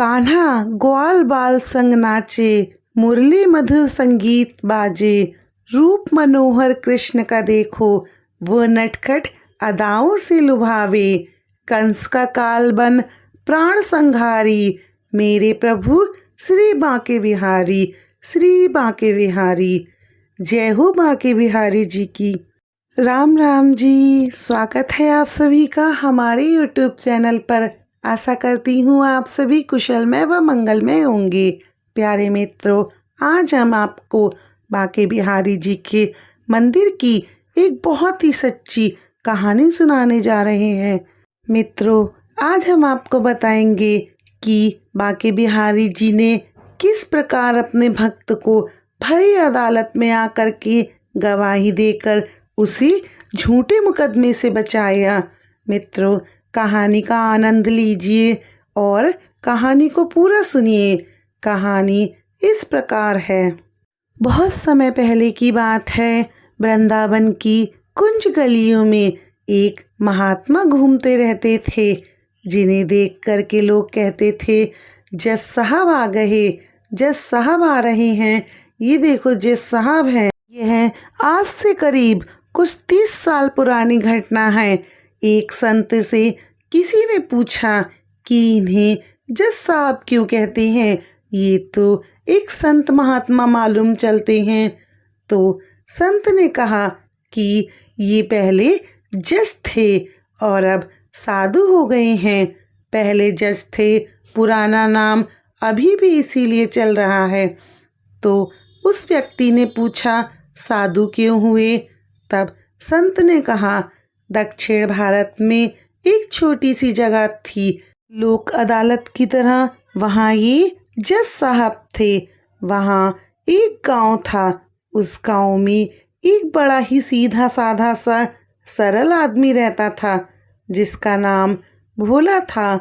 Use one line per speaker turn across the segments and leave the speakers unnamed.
कान्हा ग्वाल बाल संग नाचे, मुरली मधुर संगीत बाजे। रूप मनोहर कृष्ण का देखो, वो नटखट अदाओं से लुभावे। कंस का काल बन प्राण संहारी, मेरे प्रभु श्री बांके बिहारी, श्री बांके बिहारी। जय हो बांके बिहारी जी की। राम राम जी, स्वागत है आप सभी का हमारे YouTube चैनल पर। आशा करती हूँ आप सभी कुशलमय व मंगलमय होंगे। प्यारे मित्रों, आज हम आपको बांके बिहारी जी के मंदिर की एक बहुत ही सच्ची कहानी सुनाने जा रहे हैं। मित्रों, आज हम आपको बताएंगे कि बांके बिहारी जी ने किस प्रकार अपने भक्त को भरी अदालत में आकर के गवाही देकर उसे झूठे मुकदमे से बचाया। मित्रों, कहानी का आनंद लीजिए और कहानी को पूरा सुनिए। कहानी इस प्रकार है। बहुत समय पहले की बात है। वृंदावन की कुंज गलियों में एक महात्मा घूमते रहते थे, जिन्हें देख कर के लोग कहते थे, जज साहब आ गए, जज साहब आ रहे हैं, ये देखो जज साहब हैं। यह आज से करीब कुछ 30 साल पुरानी घटना है। एक संत से किसी ने पूछा कि इन्हें जज साहब क्यों कहते हैं, ये तो एक संत महात्मा मालूम चलते हैं। तो संत ने कहा कि ये पहले जज थे और अब साधु हो गए हैं। पहले जज थे, पुराना नाम अभी भी इसीलिए चल रहा है। तो उस व्यक्ति ने पूछा, साधु क्यों हुए? तब संत ने कहा, दक्षिण भारत में एक छोटी सी जगह थी, लोक अदालत की तरह। वहाँ ये जज साहब थे। वहाँ एक गांव था। उस गांव में एक बड़ा ही सीधा साधा सा सरल आदमी रहता था, जिसका नाम भोला था।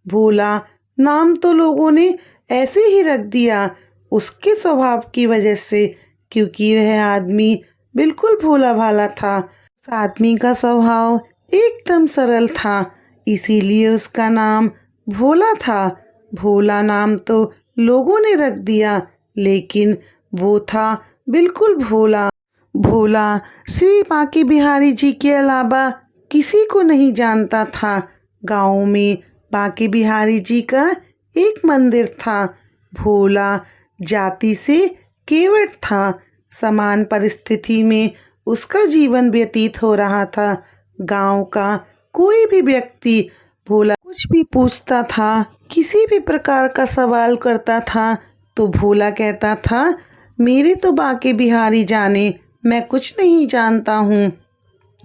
भोला नाम तो लोगों ने ऐसे ही रख दिया उसके स्वभाव की वजह से, क्योंकि वह आदमी बिल्कुल भोला भाला था। उस आदमी का स्वभाव एकदम सरल था, इसीलिए उसका नाम भोला था। भोला नाम तो लोगों ने रख दिया, लेकिन वो था बिल्कुल भोला। भोला श्री बांके बिहारी जी के अलावा किसी को नहीं जानता था। गांव में बांके बिहारी जी का एक मंदिर था। भोला जाति से केवट था। समान परिस्थिति में उसका जीवन व्यतीत हो रहा था। गांव का कोई भी व्यक्ति भोला कुछ भी पूछता था, किसी भी प्रकार का सवाल करता था, तो भोला कहता था, मेरे तो बांके बिहारी जाने, मैं कुछ नहीं जानता हूँ।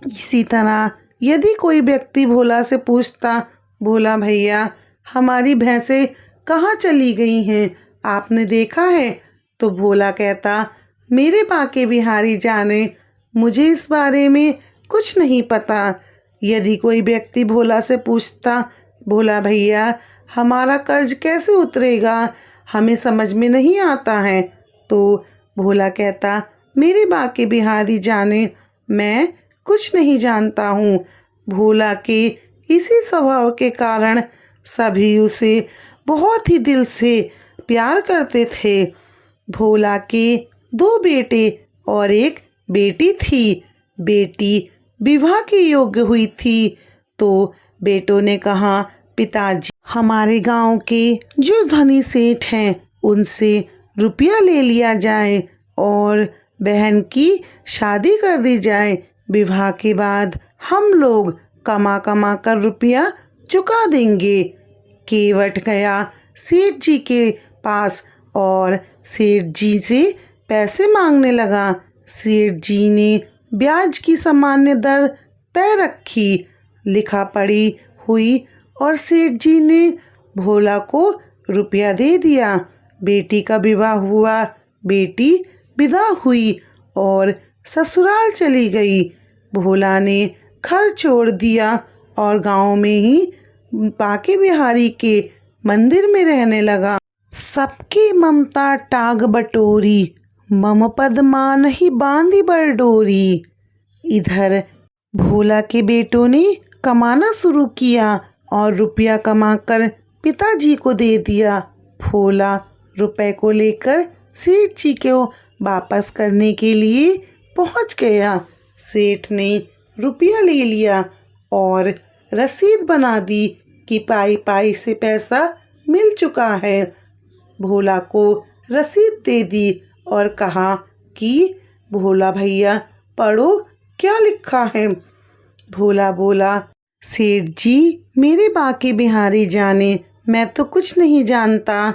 इसी तरह यदि कोई व्यक्ति भोला से पूछता, भोला भैया हमारी भैंसें कहाँ चली गई हैं, आपने देखा है? तो भोला कहता, मेरे बांके बिहारी जाने, मुझे इस बारे में कुछ नहीं पता। यदि कोई व्यक्ति भोला से पूछता, भोला भैया हमारा कर्ज कैसे उतरेगा, हमें समझ में नहीं आता है, तो भोला कहता, मेरे बांके बिहारी जाने, मैं कुछ नहीं जानता हूँ। भोला के इसी स्वभाव के कारण सभी उसे बहुत ही दिल से प्यार करते थे। भोला के 2 बेटे और एक बेटी थी। बेटी विवाह के योग्य हुई थी, तो बेटों ने कहा, पिताजी हमारे गांव के जो धनी सेठ हैं उनसे रुपया ले लिया जाए और बहन की शादी कर दी जाए। विवाह के बाद हम लोग कमा कमा कर रुपया चुका देंगे। केवट गया सेठ जी के पास और सेठ जी से पैसे मांगने लगा। सेठ जी ने ब्याज की सामान्य दर तय रखी, लिखा पढ़ी हुई, और सेठ जी ने भोला को रुपया दे दिया। बेटी का विवाह हुआ, बेटी विदा हुई और ससुराल चली गई। भोला ने घर छोड़ दिया और गांव में ही बांके बिहारी के मंदिर में रहने लगा। सबकी ममता टाग बटोरी, मम पद मानहि बांधी बर डोरी। इधर भोला के बेटों ने कमाना शुरू किया और रुपया कमाकर पिताजी को दे दिया। भोला रुपए को लेकर सेठ जी को वापस करने के लिए पहुंच गया। सेठ ने रुपया ले लिया और रसीद बना दी कि पाई पाई से पैसा मिल चुका है। भोला को रसीद दे दी और कहा कि भोला भैया पढ़ो क्या लिखा है। भोला बोला, सेठ जी मेरे बाके बिहारी जाने, मैं तो कुछ नहीं जानता,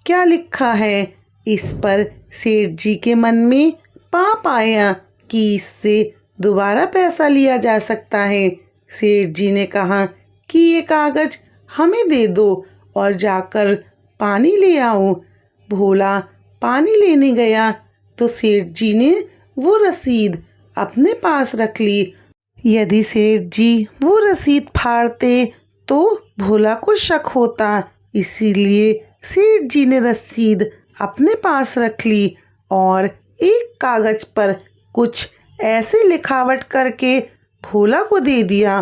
क्या लिखा है। इस पर सेठ जी के मन में पाप आया कि इससे दोबारा पैसा लिया जा सकता है। सेठ जी ने कहा कि ये कागज हमें दे दो और जाकर पानी ले आओ। भोला पानी लेने गया तो सेठ जी ने वो रसीद अपने पास रख ली। यदि सेठ जी वो रसीद फाड़ते तो भोला को शक होता, इसीलिए सेठ जी ने रसीद अपने पास रख ली और एक कागज पर कुछ ऐसे लिखावट करके भोला को दे दिया।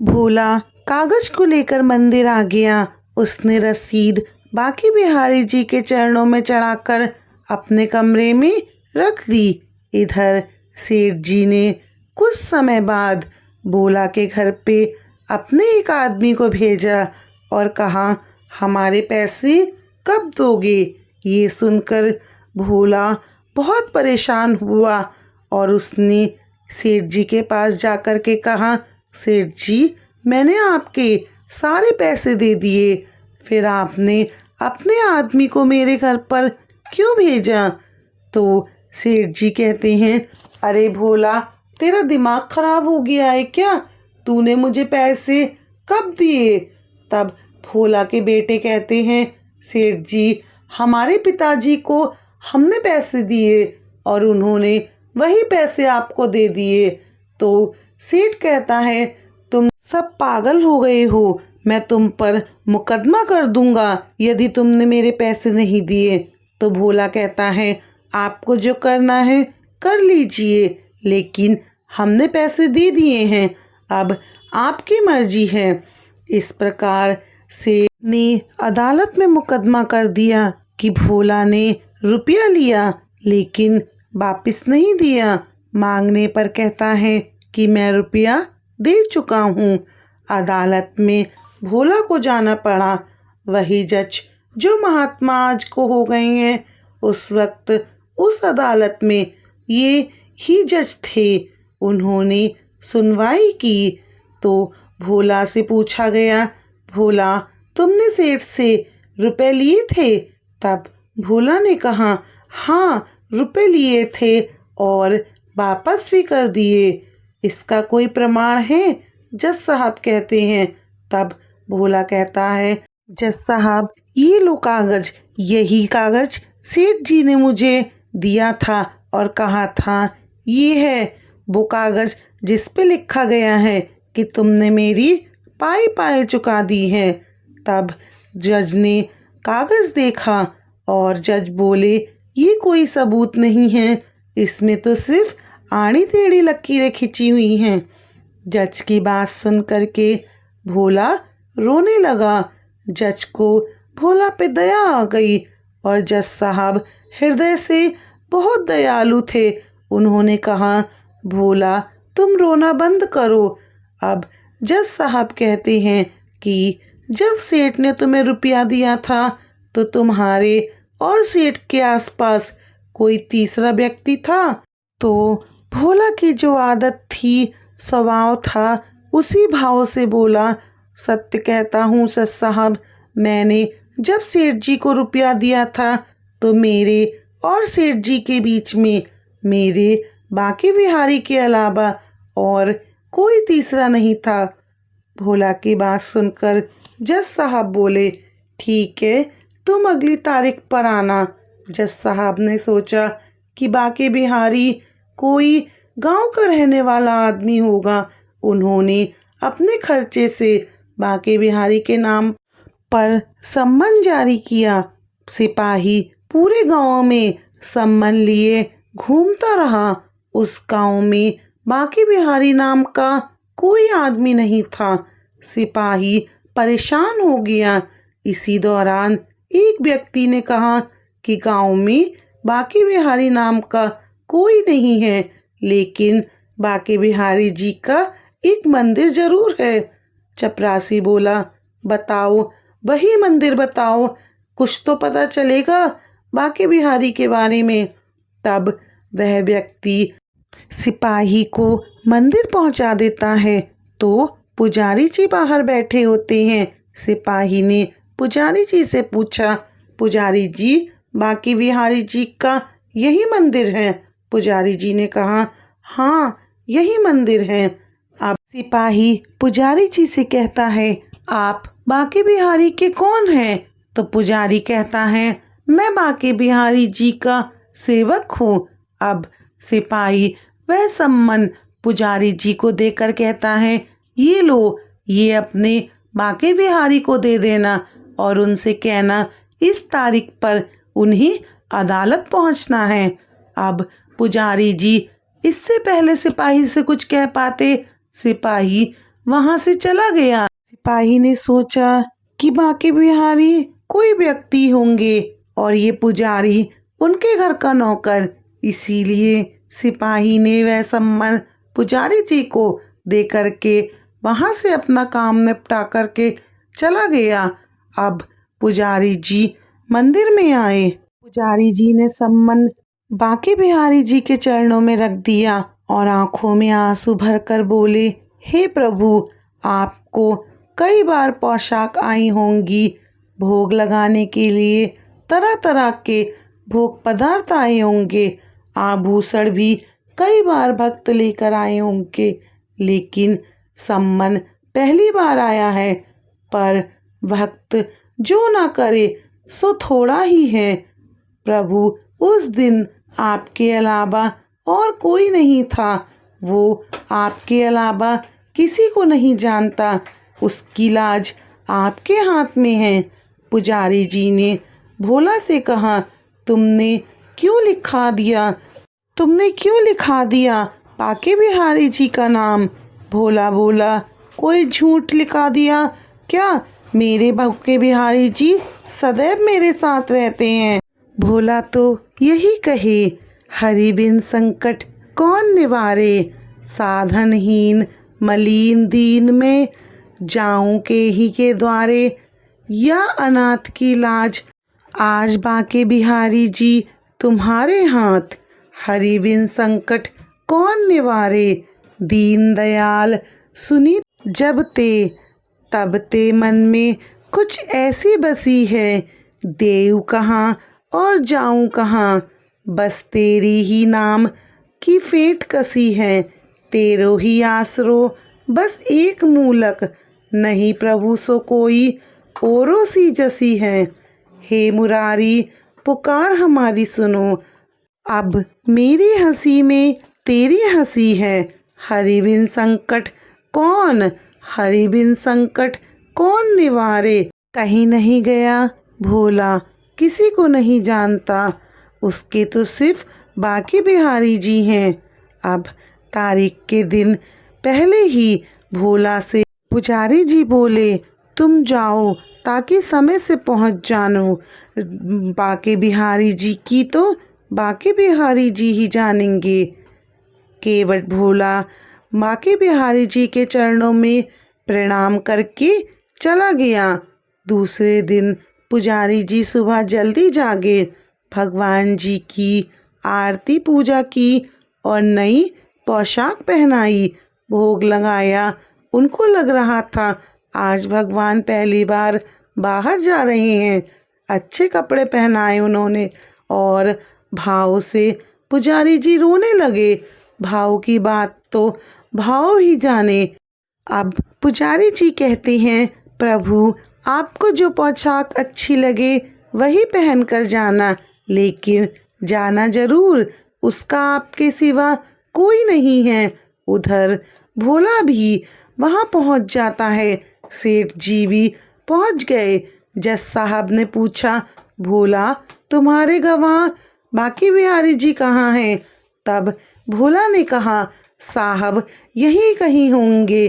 भोला कागज को लेकर मंदिर आ गया। उसने रसीद बाकी बिहारी जी के चरणों में चढ़ाकर अपने कमरे में रख दी। इधर सेठ जी ने कुछ समय बाद भोला के घर पे अपने एक आदमी को भेजा और कहा, हमारे पैसे कब दोगे। ये सुनकर भोला बहुत परेशान हुआ और उसने सेठ जी के पास जाकर के कहा, सेठ जी मैंने आपके सारे पैसे दे दिए, फिर आपने अपने आदमी को मेरे घर पर क्यों भेजा। तो सेठ जी कहते हैं, अरे भोला तेरा दिमाग खराब हो गया है क्या, तूने मुझे पैसे कब दिए। तब भोला के बेटे कहते हैं, सेठ जी हमारे पिताजी को हमने पैसे दिए और उन्होंने वही पैसे आपको दे दिए। तो सेठ कहता है, तुम सब पागल हो गए हो, मैं तुम पर मुकदमा कर दूंगा यदि तुमने मेरे पैसे नहीं दिए। तो भोला कहता है, आपको जो करना है कर लीजिए, लेकिन हमने पैसे दे दिए हैं, अब आपकी मर्जी है। इस प्रकार सेठ ने अदालत में मुकदमा कर दिया कि भोला ने रुपया लिया लेकिन वापस नहीं दिया। मांगने पर कहता है कि मैं रुपया दे चुका हूँ। अदालत में भोला को जाना पड़ा। वही जज जो महात्मा आज को हो गए हैं, उस वक्त उस अदालत में ये ही जज थे। उन्होंने सुनवाई की तो भोला से पूछा गया, भोला तुमने सेठ से रुपए लिए थे। तब भोला ने कहा, हाँ रुपए लिए थे और वापस भी कर दिए, इसका कोई प्रमाण है। जज साहब कहते हैं। तब भोला कहता है, जज साहब ये लो कागज, यही कागज सेठ जी ने मुझे दिया था और कहा था ये है वो कागज जिस पे लिखा गया है कि तुमने मेरी पाई पाई चुका दी है। तब जज ने कागज देखा और जज बोले, ये कोई सबूत नहीं है, इसमें तो सिर्फ आड़ी टेढ़ी लकीरें खिंची हुई हैं। जज की बात सुन कर के भोला रोने लगा। जज को भोला पे दया आ गई और जज साहब हृदय से बहुत दयालु थे। उन्होंने कहा, भोला तुम रोना बंद करो। अब जज साहब कहते हैं कि जब सेठ ने तुम्हें रुपया दिया था तो तुम्हारे और सेठ के आसपास कोई तीसरा व्यक्ति था। तो भोला की जो आदत थी, स्वभाव था, उसी भाव से बोला, सत्य कहता हूँ जज साहब, मैंने जब सेठ जी को रुपया दिया था तो मेरे और सेठ जी के बीच में मेरे बाकी बिहारी के अलावा और कोई तीसरा नहीं था। भोला की बात सुनकर जज साहब बोले, ठीक है तुम अगली तारीख पर आना। जज साहब ने सोचा कि बाकी बिहारी कोई गांव का रहने वाला आदमी होगा। उन्होंने अपने खर्चे से बाकी बिहारी के नाम पर सम्मन जारी किया। सिपाही पूरे गांव में सम्मन लिए घूमता रहा। उस गांव में बाकी बिहारी नाम का कोई आदमी नहीं था। सिपाही परेशान हो गया। इसी दौरान एक व्यक्ति ने कहा कि गांव में बांके बिहारी नाम का कोई नहीं है, लेकिन बांके बिहारी जी का एक मंदिर जरूर है। चपरासी बोला, बताओ, वही मंदिर बताओ, कुछ तो पता चलेगा बांके बिहारी के बारे में। तब वह व्यक्ति सिपाही को मंदिर पहुंचा देता है तो पुजारी जी बाहर बैठे होते हैं। सिपाही ने पुजारी जी से पूछा, पुजारी जी, बांके बिहारी जी का यही मंदिर है? पुजारी जी ने कहा, हाँ, यही मंदिर है। अब सिपाही पुजारी जी से कहता है, आप बांके बिहारी के कौन हैं? तो पुजारी कहता है, मैं बांके बिहारी जी का सेवक हूँ। अब सिपाही वह सम्मान पुजारी जी को देकर कहता है, ये लो, ये अपने बांके बिहारी को दे देना और उनसे कहना इस तारीख पर उन्हें अदालत पहुंचना है। अब पुजारी जी इससे पहले सिपाही से कुछ कह पाते, सिपाही वहां से चला गया। सिपाही ने सोचा कि बांके बिहारी कोई व्यक्ति होंगे और ये पुजारी उनके घर का नौकर, इसीलिए सिपाही ने वह सम्मान पुजारी जी को दे करके वहां से अपना काम निपटा करके चला गया। अब पुजारी जी मंदिर में आए। पुजारी जी ने सम्मान बांके बिहारी जी के चरणों में रख दिया और आंखों में आंसू भरकर बोले, हे प्रभु, आपको कई बार पोशाक आई होंगी, भोग लगाने के लिए तरह तरह के भोग पदार्थ आए होंगे, आभूषण भी कई बार भक्त लेकर आए होंगे, लेकिन सम्मान पहली बार आया है। पर भक्त जो ना करे सो थोड़ा ही है। प्रभु, उस दिन आपके अलावा और कोई नहीं था, वो आपके अलावा किसी को नहीं जानता, उसकी लाज आपके हाथ में है। पुजारी जी ने भोला से कहा, तुमने क्यों लिखा दिया बांके बिहारी जी का नाम? भोला बोला, कोई झूठ लिखा दिया क्या? मेरे बांके बिहारी जी सदैव मेरे साथ रहते हैं। भोला तो यही कहे, हरि बिन संकट कौन निवारे, साधनहीन मलीन दीन में, जाऊं के ही के द्वारे, या अनाथ की लाज, आज बांके बिहारी जी तुम्हारे हाथ, हरि बिन संकट कौन निवारे, दीन दयाल सुनी जब ते, तब ते मन में कुछ ऐसी बसी है, देऊ कहाँ और जाऊं कहाँ, बस तेरी ही नाम की फेंट कसी है, तेरो ही आसरो बस एक मूलक, नहीं प्रभु सो कोई औरों सी जसी है। हे मुरारी, पुकार हमारी सुनो, अब मेरी हंसी में तेरी हंसी है, हरि बिन संकट कौन निवारे। कहीं नहीं गया भोला, किसी को नहीं जानता, उसके तो सिर्फ बांके बिहारी जी हैं। अब तारीख के दिन पहले ही भोला से पुजारी जी बोले, तुम जाओ ताकि समय से पहुंच जानो, बांके बिहारी जी की तो बांके बिहारी जी ही जानेंगे। केवट भोला बांके बिहारी जी के चरणों में प्रणाम करके चला गया। दूसरे दिन पुजारी जी सुबह जल्दी जागे, भगवान जी की आरती पूजा की और नई पोशाक पहनाई, भोग लगाया। उनको लग रहा था आज भगवान पहली बार बाहर जा रहे हैं। अच्छे कपड़े पहनाए उन्होंने और भाव से पुजारी जी रोने लगे। भाव की बात तो भाव ही जाने। अब पुजारी जी कहते हैं, प्रभु, आपको जो पोशाक अच्छी लगे वही पहन कर जाना, लेकिन जाना जरूर, उसका आपके सिवा कोई नहीं है। उधर भोला भी वहाँ पहुँच जाता है। सेठ जी भी पहुँच गए। जज साहब ने पूछा, भोला, तुम्हारे गवाह बांके बिहारी जी कहाँ हैं? तब भोला ने कहा, साहब यहीं कहीं होंगे,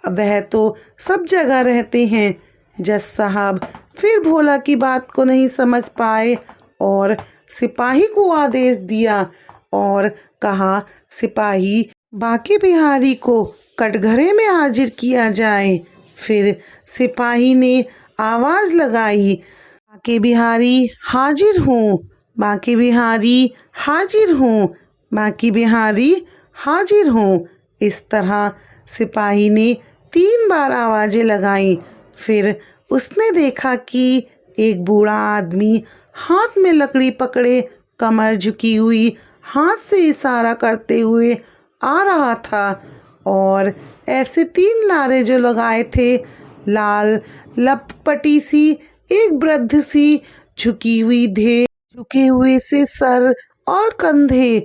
वह तो सब जगह रहते हैं, जज साहब फिर भोला की बात को नहीं समझ पाए और सिपाही को आदेश दिया और कहा, सिपाही बांके बिहारी को कटघरे में हाजिर किया जाए। फिर सिपाही ने आवाज़ लगाई, बांके बिहारी हाजिर हूँ, बांके बिहारी हाजिर हूँ, बांके बिहारी हाजिर हूँ। इस तरह सिपाही ने 3 बार आवाज़ें लगाईं। फिर उसने देखा कि एक बूढ़ा आदमी हाथ में लकड़ी पकड़े, कमर झुकी हुई, हाथ से इशारा करते हुए आ रहा था और ऐसे 3 नारे जो लगाए थे, लाल लपटी सी एक वृद्ध सी झुकी हुई धे झुके हुए से सर और कंधे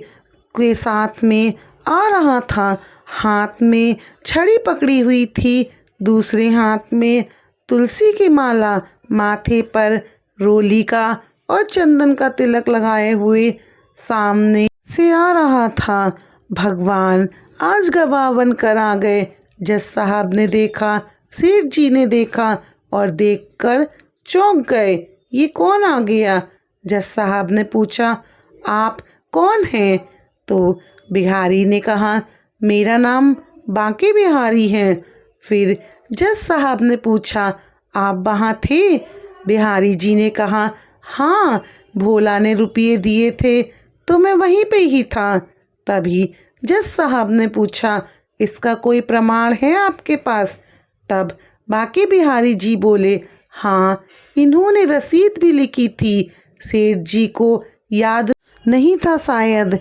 के साथ में आ रहा था। हाथ में छड़ी पकड़ी हुई थी, दूसरे हाथ में तुलसी की माला, माथे पर रोली का और चंदन का तिलक लगाए हुए सामने से आ रहा था। भगवान आज गवाह बनकर आ गए। जज साहब ने देखा, सेठ जी ने देखा और देखकर चौंक गए। ये कौन आ गया? जज साहब ने पूछा, आप कौन हैं? तो बिहारी ने कहा, मेरा नाम बांके बिहारी है। फिर जज साहब ने पूछा, आप वहाँ थे? बिहारी जी ने कहा, हाँ, भोला ने रुपये दिए थे तो मैं वहीं पे ही था। तभी जज साहब ने पूछा, इसका कोई प्रमाण है आपके पास? तब बांके बिहारी जी बोले, हाँ, इन्होंने रसीद भी लिखी थी। सेठ जी को याद नहीं था शायद।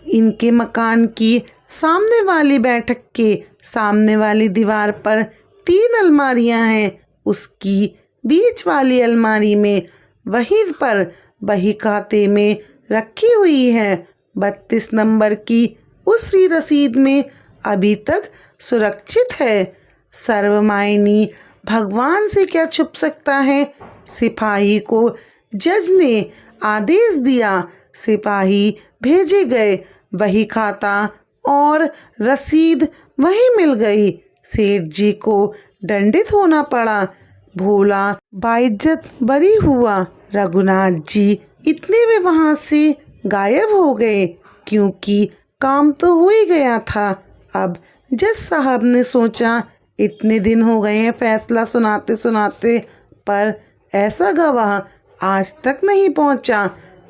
इनके मकान की सामने वाली बैठक के सामने वाली दीवार पर 3 अलमारियां हैं। उसकी बीच वाली अलमारी में वहीं पर बही खाते में रखी हुई है 32 नंबर की उसी रसीद में अभी तक सुरक्षित है। सर्वमायनी भगवान से क्या छुप सकता है? सिपाही को जज ने आदेश दिया, सिपाही भेजे गए, वही खाता और रसीद वही मिल गई। सेठ जी को दंडित होना पड़ा। भोला बाइज्जत बरी हुआ। रघुनाथ जी इतने में वहाँ से गायब हो गए, क्योंकि काम तो हो ही गया था। अब जज साहब ने सोचा, इतने दिन हो गए हैं फैसला सुनाते सुनाते, पर ऐसा गवाह आज तक नहीं पहुंचा।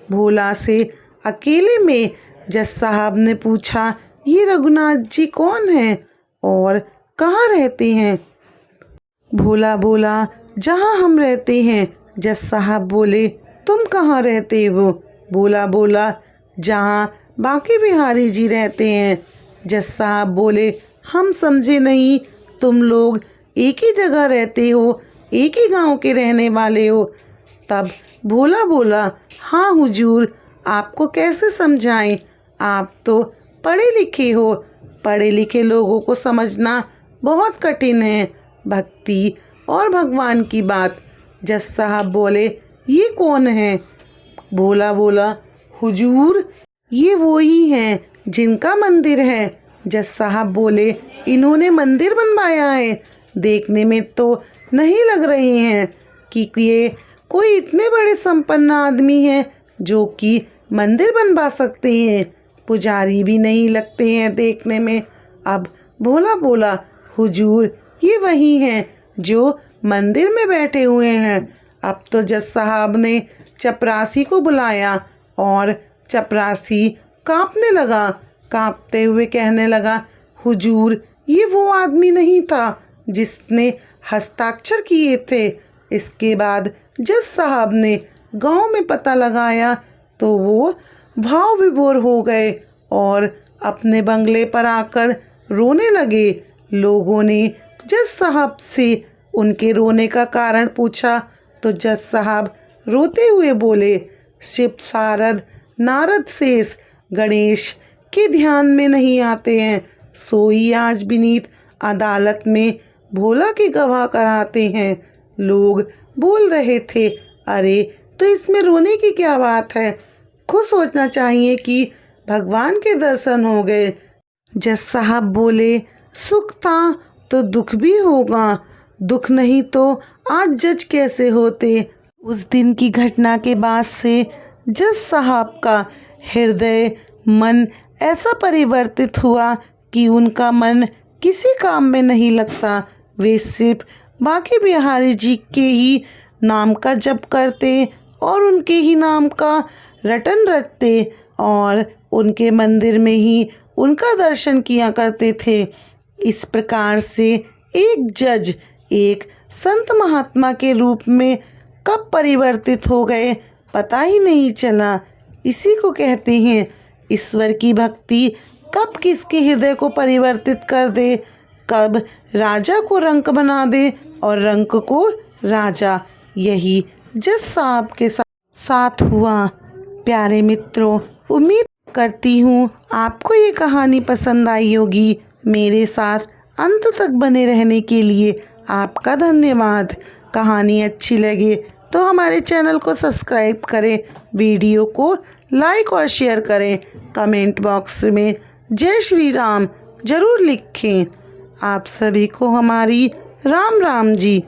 भोला से अकेले में जज साहब ने पूछा, ये रघुनाथ जी कौन हैं और कहाँ रहते हैं? भोला बोला, जहाँ हम रहते हैं। जज साहब बोले, तुम कहाँ रहते हो? भोला बोला, जहाँ बांके बिहारी जी रहते हैं। जज साहब बोले, हम समझे नहीं, तुम लोग एक ही जगह रहते हो, एक ही गांव के रहने वाले हो। तब भोला बोला, हाँ हुजूर, आपको कैसे समझाएं, आप तो पढ़े लिखे हो, पढ़े लिखे लोगों को समझना बहुत कठिन है, भक्ति और भगवान की बात। जज साहब बोले, ये कौन है? भोला बोला, हुजूर, ये वो ही हैं जिनका मंदिर है। जज साहब बोले, इन्होंने मंदिर बनवाया है? देखने में तो नहीं लग रहे हैं कि ये कोई इतने बड़े संपन्न आदमी हैं जो कि मंदिर बनवा सकते हैं। पुजारी भी नहीं लगते हैं देखने में। अब भोला बोला, हुजूर, ये वही हैं जो मंदिर में बैठे हुए हैं। अब तो जज साहब ने चपरासी को बुलाया और चपरासी कांपने लगा। कांपते हुए कहने लगा, हुजूर, ये वो आदमी नहीं था जिसने हस्ताक्षर किए थे। इसके बाद जज साहब ने गांव में पता लगाया तो वो भाव विभोर हो गए और अपने बंगले पर आकर रोने लगे। लोगों ने जज साहब से उनके रोने का कारण पूछा तो जज साहब रोते हुए बोले, शिव शारद नारद शेष गणेश के ध्यान में नहीं आते हैं, सोई आज विनीत अदालत में भोला की गवाह कराते हैं। लोग बोल रहे थे, अरे तो इसमें रोने की क्या बात है, खुश होना चाहिए कि भगवान के दर्शन हो गए। जज साहब बोले, सुख था तो दुख भी होगा, दुख नहीं तो आज जज कैसे होते। उस दिन की घटना के बाद से जज साहब का हृदय मन ऐसा परिवर्तित हुआ कि उनका मन किसी काम में नहीं लगता। वे सिर्फ बांके बिहारी जी के ही नाम का जप करते और उनके ही नाम का रटन रचते और उनके मंदिर में ही उनका दर्शन किया करते थे। इस प्रकार से एक जज एक संत महात्मा के रूप में कब परिवर्तित हो गए पता ही नहीं चला। इसी को कहते हैं ईश्वर की भक्ति कब किसके हृदय को परिवर्तित कर दे, कब राजा को रंक बना दे और रंक को राजा। यही जज साहब के साथ हुआ। प्यारे मित्रों, उम्मीद करती हूँ आपको ये कहानी पसंद आई होगी। मेरे साथ अंत तक बने रहने के लिए आपका धन्यवाद। कहानी अच्छी लगे तो हमारे चैनल को सब्सक्राइब करें, वीडियो को लाइक और शेयर करें। कमेंट बॉक्स में जय श्री राम ज़रूर लिखें। आप सभी को हमारी राम राम जी।